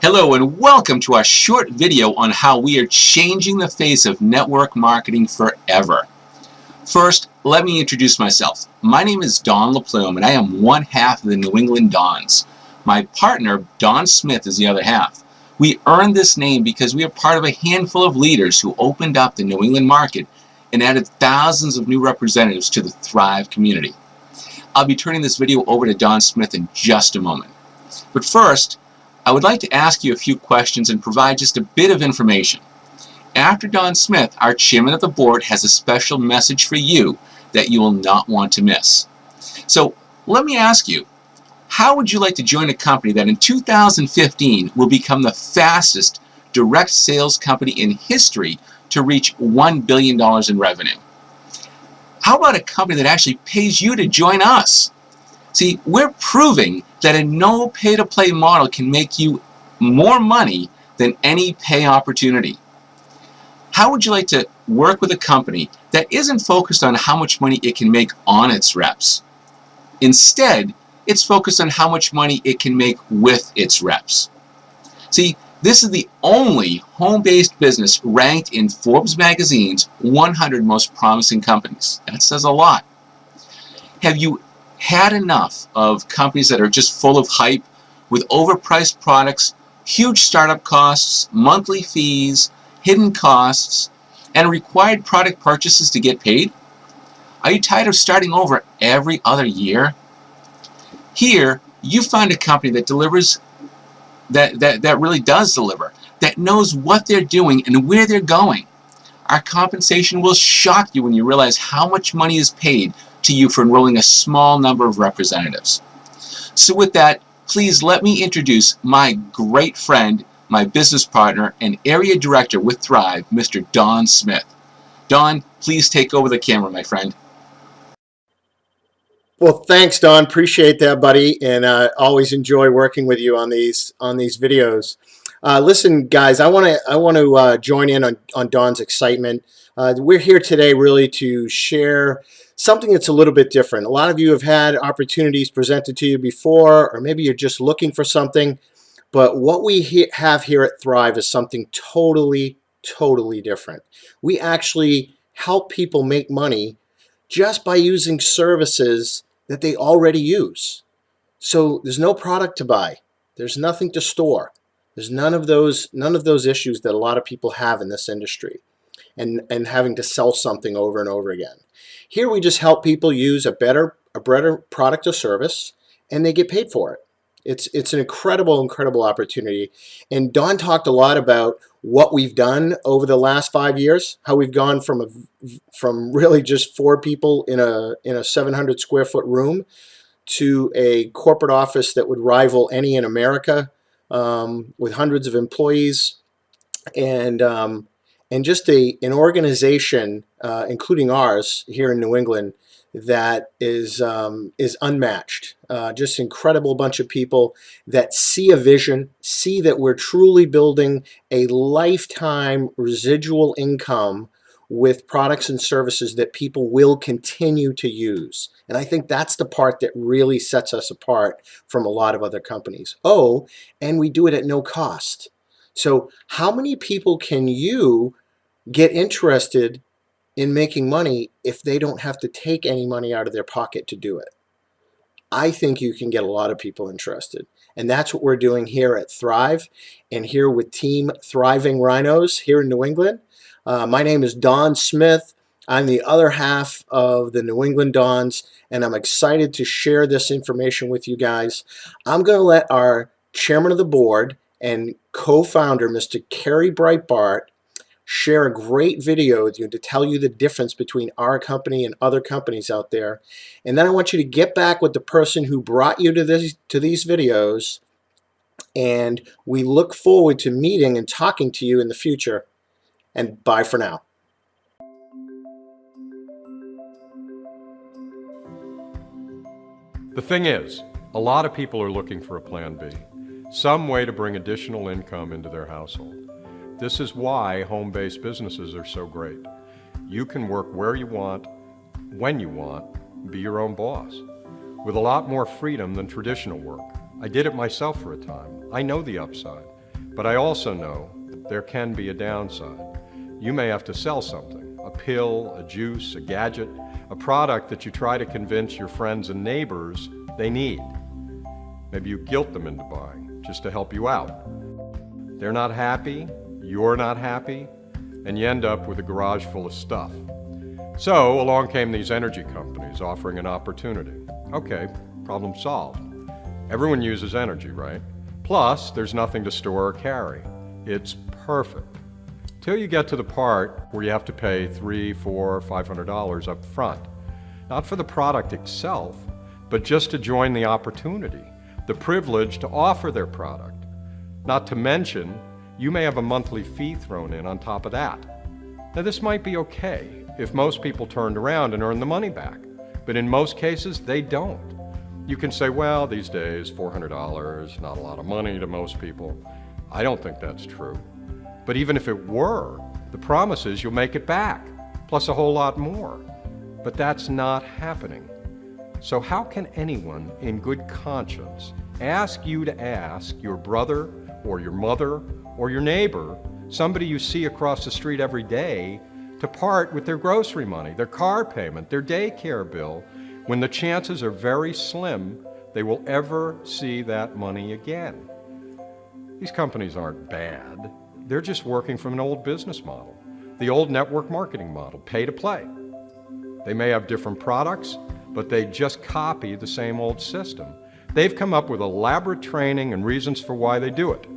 Hello and welcome to our short video on how we are changing the face of network marketing forever. First, let me introduce myself. My name is Don LaPlume and I am one half of the New England Dons. My partner, Don Smith, is the other half. We earned this name because we are part of a handful of leaders who opened up the New England market and added thousands of new representatives to the Thrive community. I'll be turning this video over to Don Smith in just a moment. But first, I would like to ask you a few questions and provide just a bit of information. After Don Smith, our chairman of the board has a special message for you that you will not want to miss. So let me ask you, how would you like to join a company that in 2015 will become the fastest direct sales company in history to reach $1 billion in revenue? How about a company that actually pays you to join us? See, we're proving that a no pay-to-play model can make you more money than any pay opportunity. How would you like to work with a company that isn't focused on how much money it can make on its reps? Instead, it's focused on how much money it can make with its reps. See, this is the only home-based business ranked in Forbes magazine's 100 most promising companies. That says a lot. Have you had enough of companies that are just full of hype with overpriced products, huge startup costs, monthly fees, hidden costs, and required product purchases to get paid? Are you tired of starting over every other year? Here, you find a company that delivers, that really does deliver, that knows what they're doing and where they're going. Our compensation will shock you when you realize how much money is paid to you for enrolling a small number of representatives. So with that, please let me introduce my great friend, my business partner, and area director with Thrive, Mr. Don Smith. Don, please take over the camera, my friend. Well, thanks, Don. Appreciate that, buddy, and always enjoy working with you on these videos. Listen, guys, I want to join in on Don's excitement. We're here today really to share something that's a little bit different. A lot of you have had opportunities presented to you before, or maybe you're just looking for something. But what we have here at Thrive is something totally different. We actually help people make money just by using services that they already use. So there's no product to buy. There's nothing to store. There's none of those issues that a lot of people have in this industry, and having to sell something over and over again. Here we just help people use a better product or service, and they get paid for it. It's an incredible opportunity. And Don talked a lot about what we've done over the last 5 years, how we've gone from really just 4 people in a 700 square foot room to a corporate office that would rival any in America, with hundreds of employees, and just an organization, including ours here in New England, that is unmatched. Just incredible bunch of people that see a vision, see that we're truly building a lifetime residual income with products and services that people will continue to use. And I think that's the part that really sets us apart from a lot of other companies. Oh, and we do it at no cost. So how many people can you get interested in making money if they don't have to take any money out of their pocket to do it? I think you can get a lot of people interested. And that's what we're doing here at Thrive, and here with Team Thriving Rhinos here in New England. My name is Don Smith. I'm the other half of the New England Dons, and I'm excited to share this information with you guys. I'm going to let our chairman of the board and co-founder, Mr. Kerry Breitbart, share a great video with you to tell you the difference between our company and other companies out there. And then I want you to get back with the person who brought you to these videos, and we look forward to meeting and talking to you in the future. And bye for now. The thing is, a lot of people are looking for a plan B, some way to bring additional income into their household. This is why home-based businesses are so great. You can work where you want, when you want, be your own boss, with a lot more freedom than traditional work. I did it myself for a time. I know the upside. But I also know that there can be a downside. You may have to sell something, a pill, a juice, a gadget, a product that you try to convince your friends and neighbors they need. Maybe you guilt them into buying just to help you out. They're not happy, you're not happy, and you end up with a garage full of stuff. So along came these energy companies offering an opportunity. Okay, problem solved. Everyone uses energy, right? Plus, there's nothing to store or carry. It's perfect. Till you get to the part where you have to pay $300, $400, $500 up front. Not for the product itself, but just to join the opportunity, the privilege to offer their product. Not to mention, you may have a monthly fee thrown in on top of that. Now this might be okay if most people turned around and earned the money back, but in most cases they don't. You can say, well, these days $400, not a lot of money to most people. I don't think that's true. But even if it were, the promise is you'll make it back, plus a whole lot more. But that's not happening. So how can anyone in good conscience ask you to ask your brother or your mother or your neighbor, somebody you see across the street every day, to part with their grocery money, their car payment, their daycare bill, when the chances are very slim they will ever see that money again? These companies aren't bad. They're just working from an old business model, the old network marketing model, pay to play. They may have different products, but they just copy the same old system. They've come up with elaborate training and reasons for why they do it.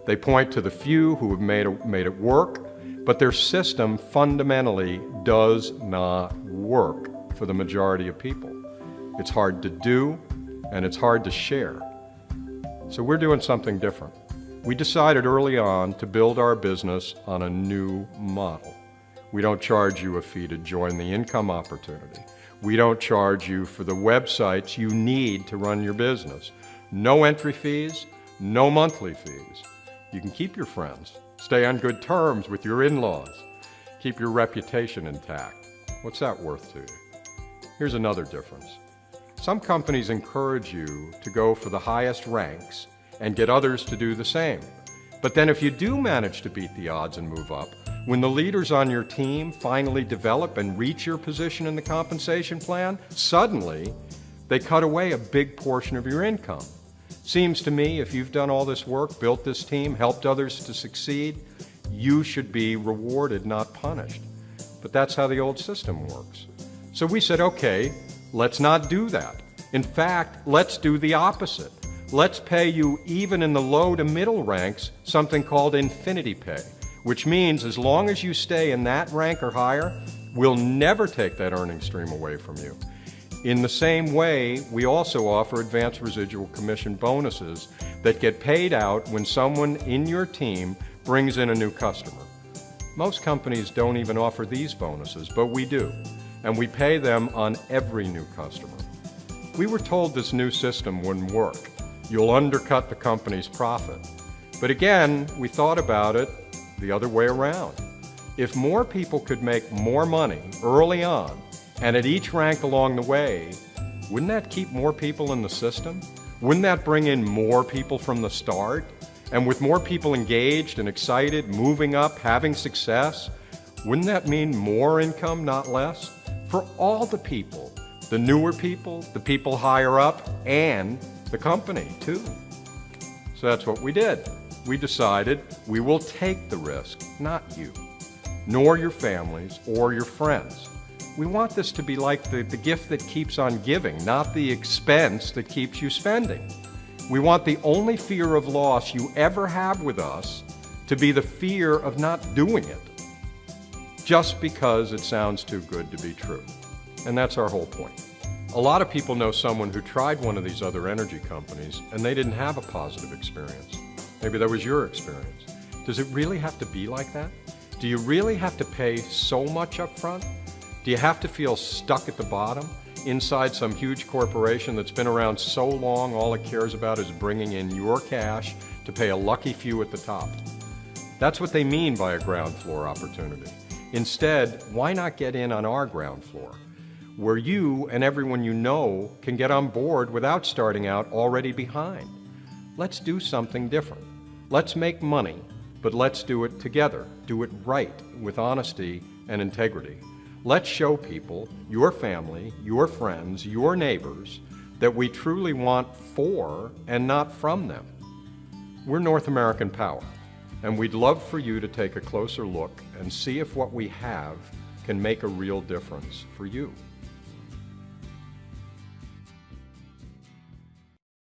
They point to the few who have made it work, but their system fundamentally does not work for the majority of people. It's hard to do, and it's hard to share. So we're doing something different. We decided early on to build our business on a new model. We don't charge you a fee to join the income opportunity. We don't charge you for the websites you need to run your business. No entry fees, no monthly fees. You can keep your friends, stay on good terms with your in-laws, keep your reputation intact. What's that worth to you? Here's another difference. Some companies encourage you to go for the highest ranks and get others to do the same. But then if you do manage to beat the odds and move up, when the leaders on your team finally develop and reach your position in the compensation plan, suddenly they cut away a big portion of your income. Seems to me if you've done all this work, built this team, helped others to succeed, you should be rewarded, not punished. But that's how the old system works. So we said, okay, let's not do that. In fact, let's do the opposite. Let's pay you, even in the low to middle ranks, something called infinity pay, which means as long as you stay in that rank or higher, we'll never take that earning stream away from you. In the same way, we also offer advanced residual commission bonuses that get paid out when someone in your team brings in a new customer. Most companies don't even offer these bonuses, but we do, and we pay them on every new customer. We were told this new system wouldn't work. You'll undercut the company's profit. But again, we thought about it the other way around. If more people could make more money early on and at each rank along the way, wouldn't that keep more people in the system? Wouldn't that bring in more people from the start? And with more people engaged and excited, moving up, having success, wouldn't that mean more income, not less? For all the people, the newer people, the people higher up, and the company too. So that's what we did. We decided we will take the risk, not you, nor your families or your friends. We want this to be like the gift that keeps on giving, not the expense that keeps you spending. We want the only fear of loss you ever have with us to be the fear of not doing it, just because it sounds too good to be true. And that's our whole point. A lot of people know someone who tried one of these other energy companies and they didn't have a positive experience. Maybe that was your experience. Does it really have to be like that? Do you really have to pay so much up front? Do you have to feel stuck at the bottom inside some huge corporation that's been around so long all it cares about is bringing in your cash to pay a lucky few at the top? That's what they mean by a ground floor opportunity. Instead, why not get in on our ground floor, where you and everyone you know can get on board without starting out already behind? Let's do something different. Let's make money, but let's do it together. Do it right, with honesty and integrity. Let's show people, your family, your friends, your neighbors, that we truly want for and not from them. We're North American Power, and we'd love for you to take a closer look and see if what we have can make a real difference for you.